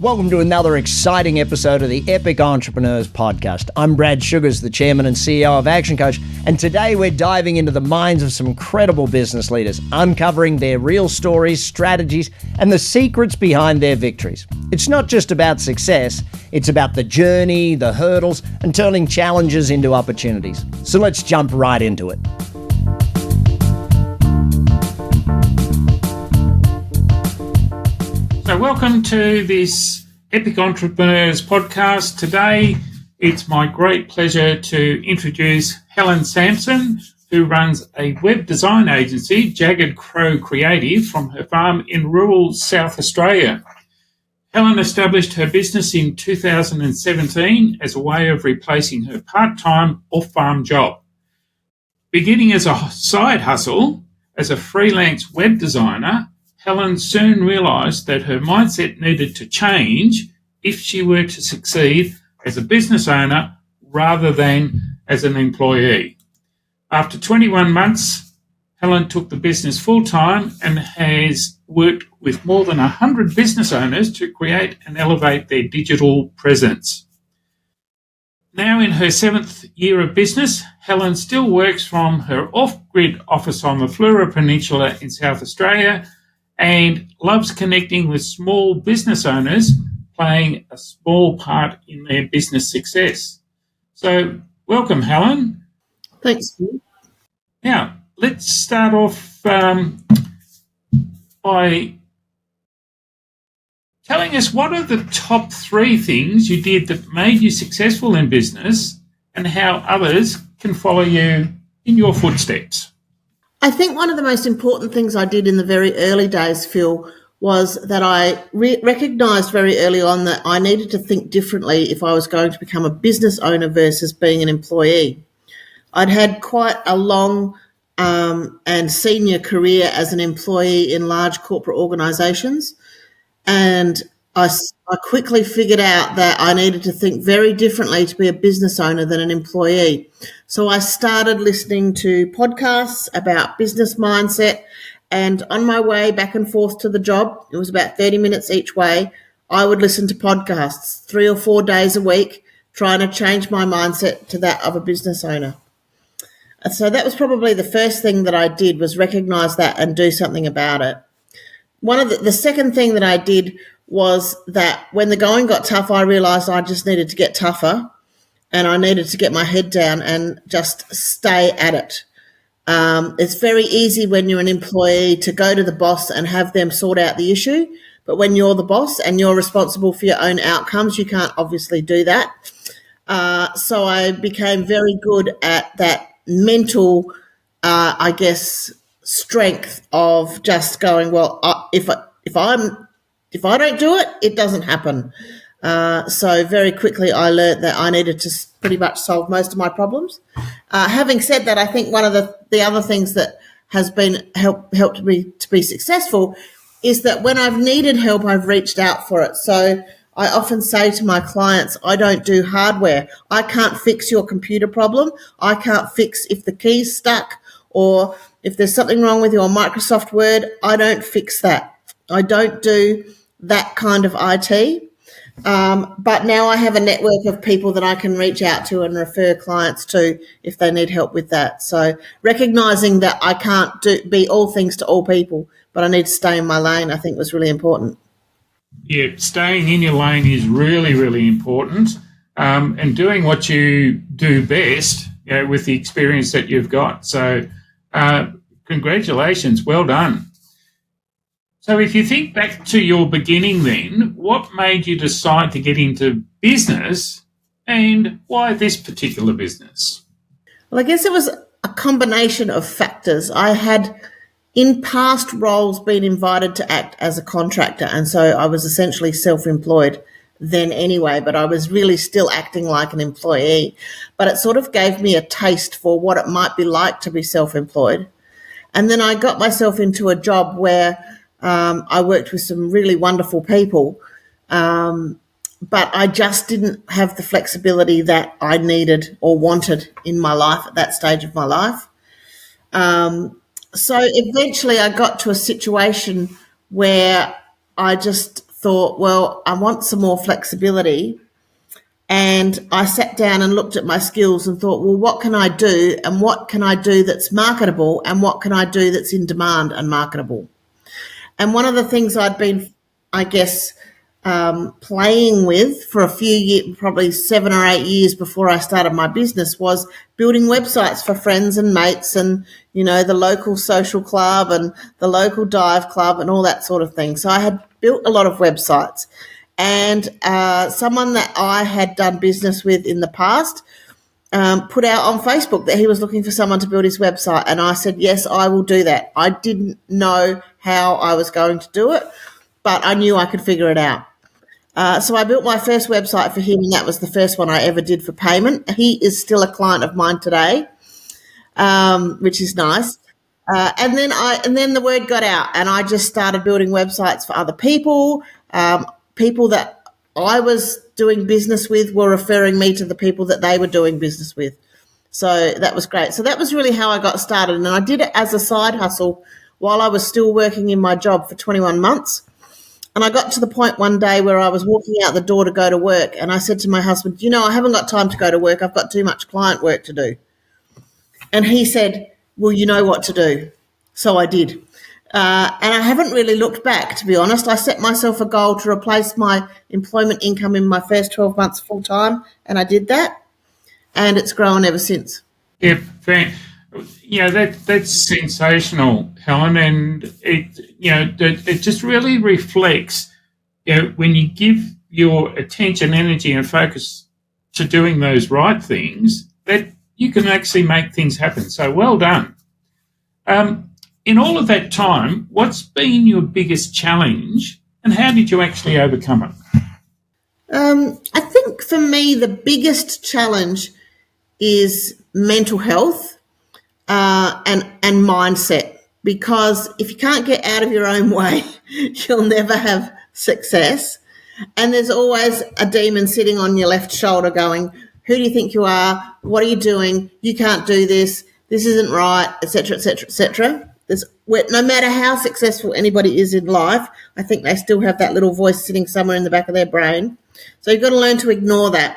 Welcome to another exciting episode of the Epic Entrepreneurs Podcast. I'm Brad Sugars, the Chairman and CEO of Action Coach, and today we're diving into the minds of some credible business leaders, uncovering their real stories, strategies, and the secrets behind their victories. It's not just about success, it's about the journey, the hurdles, and turning challenges into opportunities. So let's jump right into it. So welcome to this Epic Entrepreneurs Podcast. Today, it's my great pleasure to introduce Helen Sampson, who runs a web design agency, Jagged Crow Creative, from her farm in rural South Australia. Helen established her business in 2017 as a way of replacing her part-time off-farm job. Beginning as a side hustle, as a freelance web designer, Helen soon realised that her mindset needed to change if she were to succeed as a business owner rather than as an employee. After 21 months, Helen took the business full-time and has worked with more than 100 business owners to create and elevate their digital presence. Now in her 7th year of business, Helen still works from her off-grid office on the Fleurieu Peninsula in South Australia and loves connecting with small business owners, playing a small part in their business success. So, welcome, Helen. Thanks, Steve. Now, let's start off by telling us what are the top 3 things you did that made you successful in business and how others can follow you in your footsteps. I think one of the most important things I did in the very early days, Phil, was that I recognised very early on that I needed to think differently if I was going to become a business owner versus being an employee. I'd had quite a long and senior career as an employee in large corporate organisations, and I quickly figured out that I needed to think very differently to be a business owner than an employee. So I started listening to podcasts about business mindset, and on my way back and forth to the job, it was about 30 minutes each way, I would listen to podcasts 3 or 4 days a week, trying to change my mindset to that of a business owner. And so that was probably the first thing that I did, was recognise that and do something about it. The second thing that I did was that when the going got tough, I realised I just needed to get tougher and I needed to get my head down and just stay at it. It's very easy when you're an employee to go to the boss and have them sort out the issue, but when you're the boss and you're responsible for your own outcomes, you can't obviously do that. So I became very good at that mental, strength of just going, well, if I don't do it, it doesn't happen. So very quickly I learned that I needed to pretty much solve most of my problems. Having said that, I think one of the other things that has been helped me to be successful is that when I've needed help, I've reached out for it. So I often say to my clients, I don't do hardware. I can't fix your computer problem. I can't fix if the key's stuck or if there's something wrong with your Microsoft Word. I don't fix that. I don't do that kind of IT. But now I have a network of people that I can reach out to and refer clients to if they need help with that. So recognising that I can't be all things to all people, but I need to stay in my lane, I think was really important. Yeah, staying in your lane is really, really important, and doing what you do best, with the experience that you've got. So congratulations, well done. So if you think back to your beginning then, what made you decide to get into business and why this particular business? Well, I guess it was a combination of factors. I had in past roles been invited to act as a contractor, and so I was essentially self-employed then anyway, but I was really still acting like an employee. But it sort of gave me a taste for what it might be like to be self-employed. And then I got myself into a job where I worked with some really wonderful people, but I just didn't have the flexibility that I needed or wanted in my life at that stage of my life. So eventually I got to a situation where I just thought, well, I want some more flexibility. And I sat down and looked at my skills and thought, well, what can I do? And what can I do that's marketable? And what can I do that's in demand and marketable? And one of the things I'd been, I guess, playing with for a few years, probably 7 or 8 years before I started my business, was building websites for friends and mates and, the local social club and the local dive club and all that sort of thing. So I had built a lot of websites. And someone that I had done business with in the past put out on Facebook that he was looking for someone to build his website. And I said, yes, I will do that. I didn't know how I was going to do it, but I knew I could figure it out. So I built my first website for him, and that was the first one I ever did for payment. He is still a client of mine today, which is nice. And then the word got out, and I just started building websites for other people. People that I was doing business with were referring me to the people that they were doing business with. So that was great. So that was really how I got started. And I did it as a side hustle while I was still working in my job for 21 months. And I got to the point one day where I was walking out the door to go to work, and I said to my husband, I haven't got time to go to work. I've got too much client work to do. And he said, well, you know what to do. So I did. And I haven't really looked back, to be honest. I set myself a goal to replace my employment income in my first 12 months full time, and I did that, and it's grown ever since. Yeah, that's sensational, Helen, and it just really reflects, when you give your attention, energy, and focus to doing those right things, that you can actually make things happen. So well done. In all of that time, what's been your biggest challenge, and how did you actually overcome it? I think for me, the biggest challenge is mental health and mindset, because if you can't get out of your own way, you'll never have success. And there's always a demon sitting on your left shoulder going, who do you think you are? What are you doing? You can't do this. This isn't right, etc., etc., etc. No matter how successful anybody is in life, I think they still have that little voice sitting somewhere in the back of their brain. So you've got to learn to ignore that.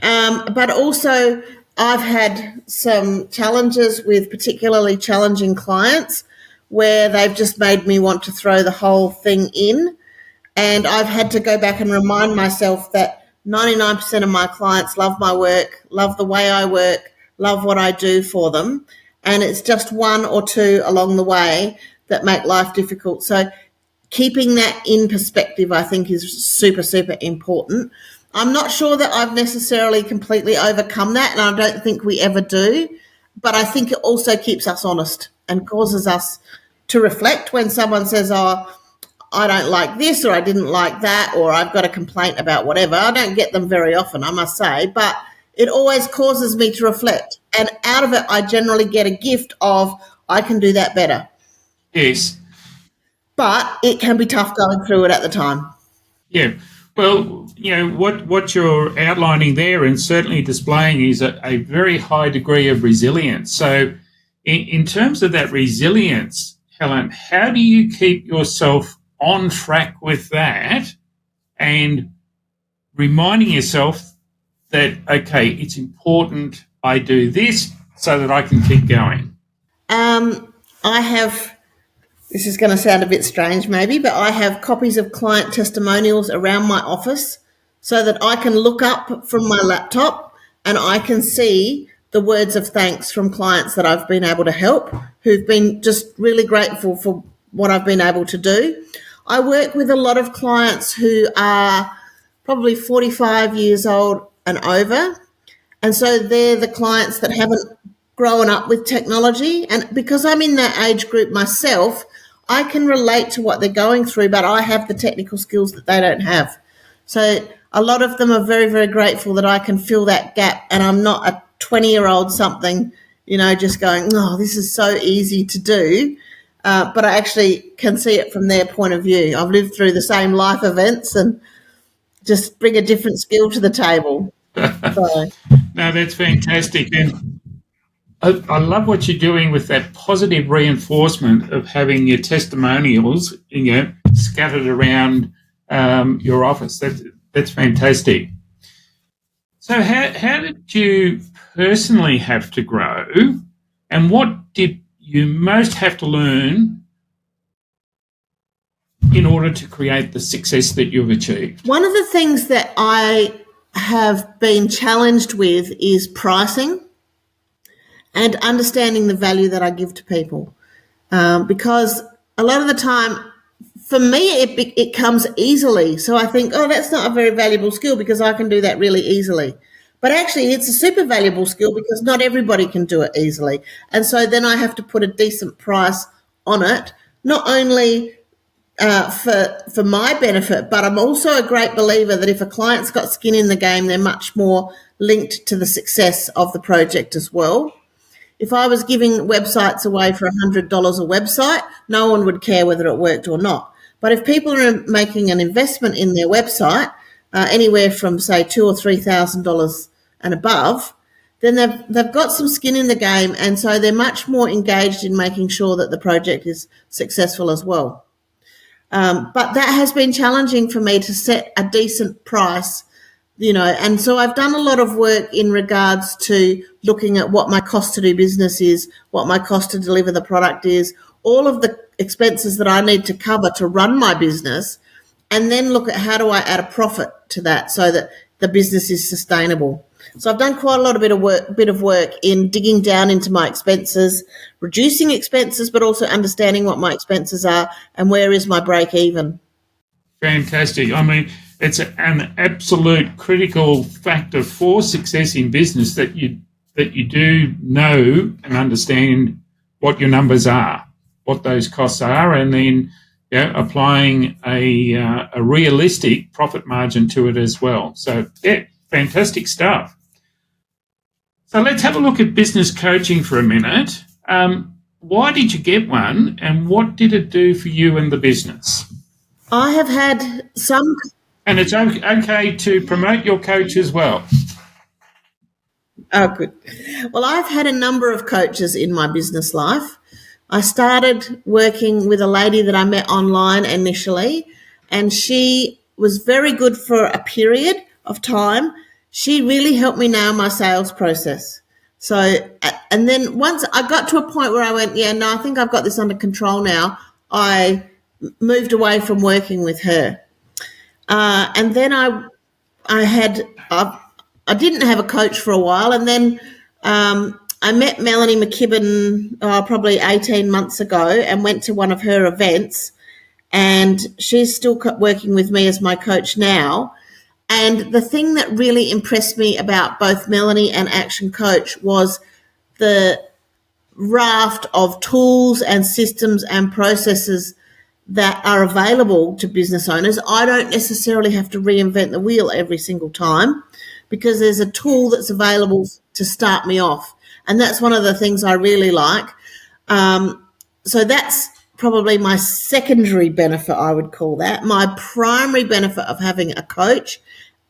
But also, I've had some challenges with particularly challenging clients where they've just made me want to throw the whole thing in. And I've had to go back and remind myself that 99% of my clients love my work, love the way I work, love what I do for them. And it's just one or two along the way that make life difficult. So keeping that in perspective, I think, is super, super important. I'm not sure that I've necessarily completely overcome that, and I don't think we ever do. But I think it also keeps us honest and causes us to reflect when someone says, oh, I don't like this, or I didn't like that, or I've got a complaint about whatever. I don't get them very often, I must say, but it always causes me to reflect. And out of it, I generally get a gift of, I can do that better. Yes. But it can be tough going through it at the time. Yeah. Well, what you're outlining there and certainly displaying is a very high degree of resilience. So in terms of that resilience, Helen, how do you keep yourself on track with that and reminding yourself that, okay, it's important I do this so that I can keep going? This is going to sound a bit strange maybe, but I have copies of client testimonials around my office so that I can look up from my laptop and I can see the words of thanks from clients that I've been able to help, who've been just really grateful for what I've been able to do. I work with a lot of clients who are probably 45 years old and over, and so they're the clients that haven't grown up with technology. And because I'm in that age group myself, I can relate to what they're going through, but I have the technical skills that they don't have. So a lot of them are very, very grateful that I can fill that gap, and I'm not a 20-year-old something, just going, oh, this is so easy to do. But I actually can see it from their point of view. I've lived through the same life events and just bring a different skill to the table. So. No, that's fantastic. And I love what you're doing with that positive reinforcement of having your testimonials, scattered around your office. That's fantastic. So how did you personally have to grow, and what did you most have to learn in order to create the success that you've achieved? One of the things that I have been challenged with is pricing and understanding the value that I give to people. Because a lot of the time, for me, it comes easily. So I think, oh, that's not a very valuable skill because I can do that really easily. But actually, it's a super valuable skill because not everybody can do it easily. And so then I have to put a decent price on it, not only for my benefit, but I'm also a great believer that if a client's got skin in the game, they're much more linked to the success of the project as well. If I was giving websites away for $100 a website, no one would care whether it worked or not. But if people are making an investment in their website, anywhere from say $2,000 or $3,000 and above, then they've got some skin in the game, and so they're much more engaged in making sure that the project is successful as well. But that has been challenging for me to set a decent price, and so I've done a lot of work in regards to looking at what my cost to do business is, what my cost to deliver the product is, all of the expenses that I need to cover to run my business, and then look at how do I add a profit to that so that the business is sustainable. So I've done quite a lot of bit of work in digging down into my expenses, reducing expenses, but also understanding what my expenses are and where is my break even. Fantastic. I mean, it's an absolute critical factor for success in business that you do know and understand what your numbers are, what those costs are, and then applying a realistic profit margin to it as well. So, fantastic stuff. So let's have a look at business coaching for a minute. Why did you get one, and what did it do for you and the business? I have had some... And it's okay to promote your coach as well. Oh, good. Well, I've had a number of coaches in my business life. I started working with a lady that I met online initially, and she was very good for a period of time. She really helped me nail my sales process. So, and then once I got to a point where I went, I think I've got this under control now, I moved away from working with her. And then I didn't have a coach for a while, and then I met Melanie McKibben probably 18 months ago and went to one of her events, and she's still working with me as my coach now. And the thing that really impressed me about both Melanie and Action Coach was the raft of tools and systems and processes that are available to business owners. I don't necessarily have to reinvent the wheel every single time because there's a tool that's available to start me off. And that's one of the things I really like. So that's probably my secondary benefit, I would call that. My primary benefit of having a coach,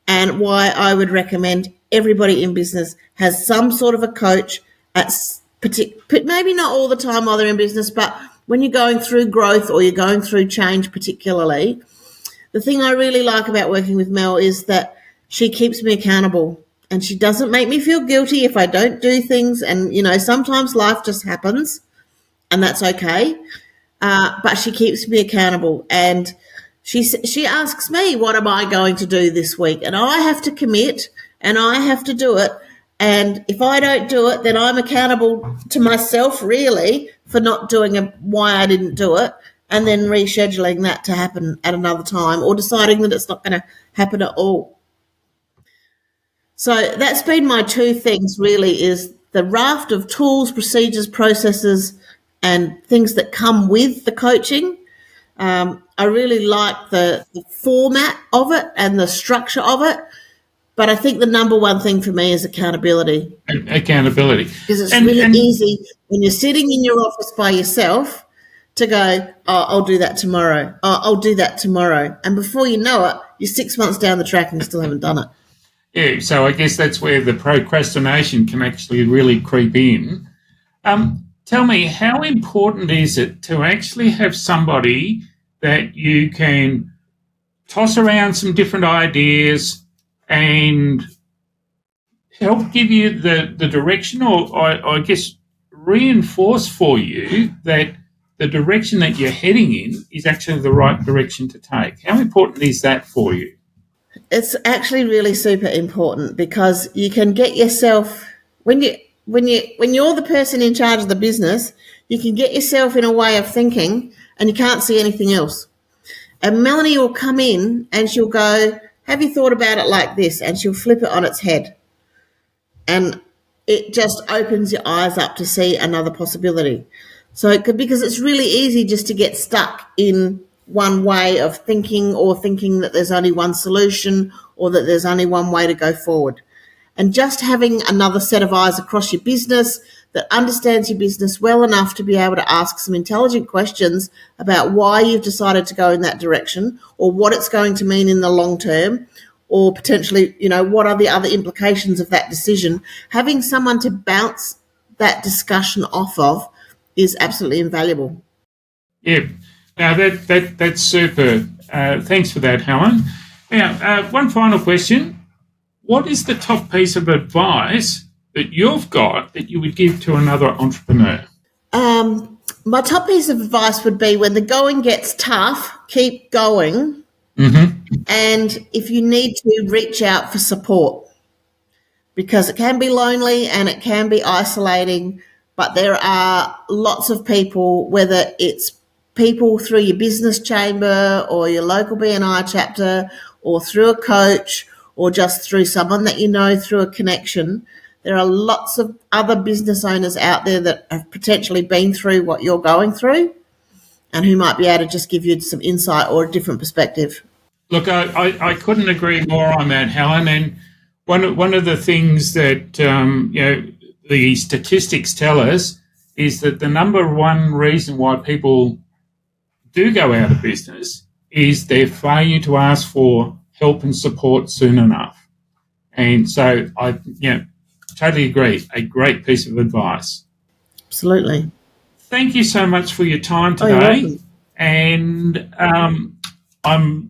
and why I would recommend everybody in business has some sort of a coach, maybe not all the time while they're in business, but when you're going through growth or you're going through change particularly. The thing I really like about working with Mel is that she keeps me accountable, and she doesn't make me feel guilty if I don't do things. And, sometimes life just happens, and that's okay. But she keeps me accountable, and she asks me, what am I going to do this week? And I have to commit, and I have to do it. And if I don't do it, then I'm accountable to myself, really, for not doing why I didn't do it, and then rescheduling that to happen at another time or deciding that it's not going to happen at all. So that's been my two things, really, is the raft of tools, procedures, processes, and things that come with the coaching. I really like the format of it and the structure of it. But I think the number one thing for me is accountability. Accountability. Because it's really easy when you're sitting in your office by yourself to go, oh, I'll do that tomorrow. Oh, I'll do that tomorrow. And before you know it, you're 6 months down the track and you still haven't done it. Yeah, so I guess that's where the procrastination can actually really creep in. Tell me, how important is it to actually have somebody that you can toss around some different ideas and help give you the direction, or I guess reinforce for you that the direction that you're heading in is actually the right direction to take. How important is that for you? It's actually really super important, because you can get yourself, when you're the person in charge of the business, you can get yourself in a way of thinking and you can't see anything else. And Melanie will come in and she'll go, have you thought about it like this? And she'll flip it on its head. And it just opens your eyes up to see another possibility. So because it's really easy just to get stuck in one way of thinking, or thinking that there's only one solution, or that there's only one way to go forward. And just having another set of eyes across your business that understands your business well enough to be able to ask some intelligent questions about why you've decided to go in that direction, or what it's going to mean in the long term, or potentially, what are the other implications of that decision. Having someone to bounce that discussion off of is absolutely invaluable. Yeah, now that's super. Thanks for that, Helen. Now, one final question. What is the top piece of advice that you've got that you would give to another entrepreneur? My top piece of advice would be, when the going gets tough, keep going. Mm-hmm. And if you need to, reach out for support, because it can be lonely and it can be isolating, but there are lots of people, whether it's people through your business chamber or your local BNI chapter, or through a coach, or just through someone that you know through a connection. There are lots of other business owners out there that have potentially been through what you're going through, and who might be able to just give you some insight or a different perspective. Look, I couldn't agree more on that, Helen. And one of the things that the statistics tell us is that the number one reason why people do go out of business is their failure to ask for help and support soon enough. And so I totally agree. A great piece of advice. Absolutely. Thank you so much for your time today. You're welcome. And I'm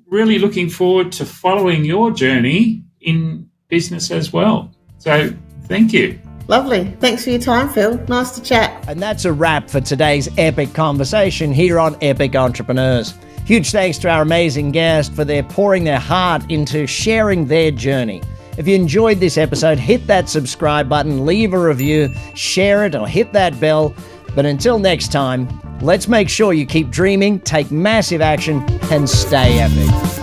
really looking forward to following your journey in business as well. So thank you. Lovely. Thanks for your time, Phil. Nice to chat. And that's a wrap for today's epic conversation here on Epic Entrepreneurs. Huge thanks to our amazing guest for pouring their heart into sharing their journey. If you enjoyed this episode, hit that subscribe button, leave a review, share it, or hit that bell. But until next time, let's make sure you keep dreaming, take massive action, and stay epic.